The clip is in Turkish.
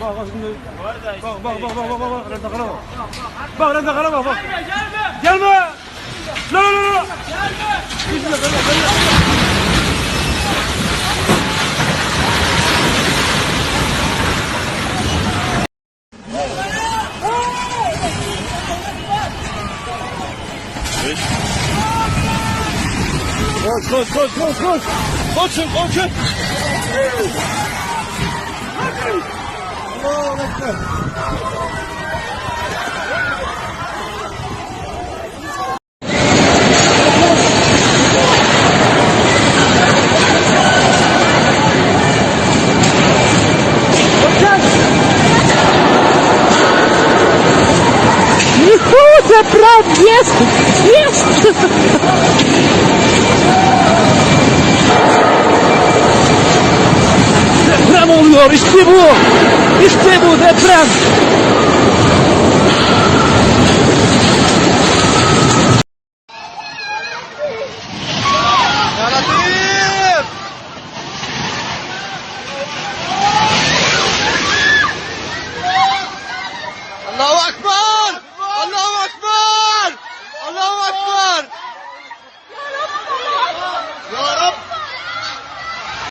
bak şimdi. Bak. Nerede kala bak. Bak nerede kala bak. Gelme. La. Gelme. Koş. Koşun. Allahu Ekber. Deprem, yes! Deprem oluyor, işte bu deprem.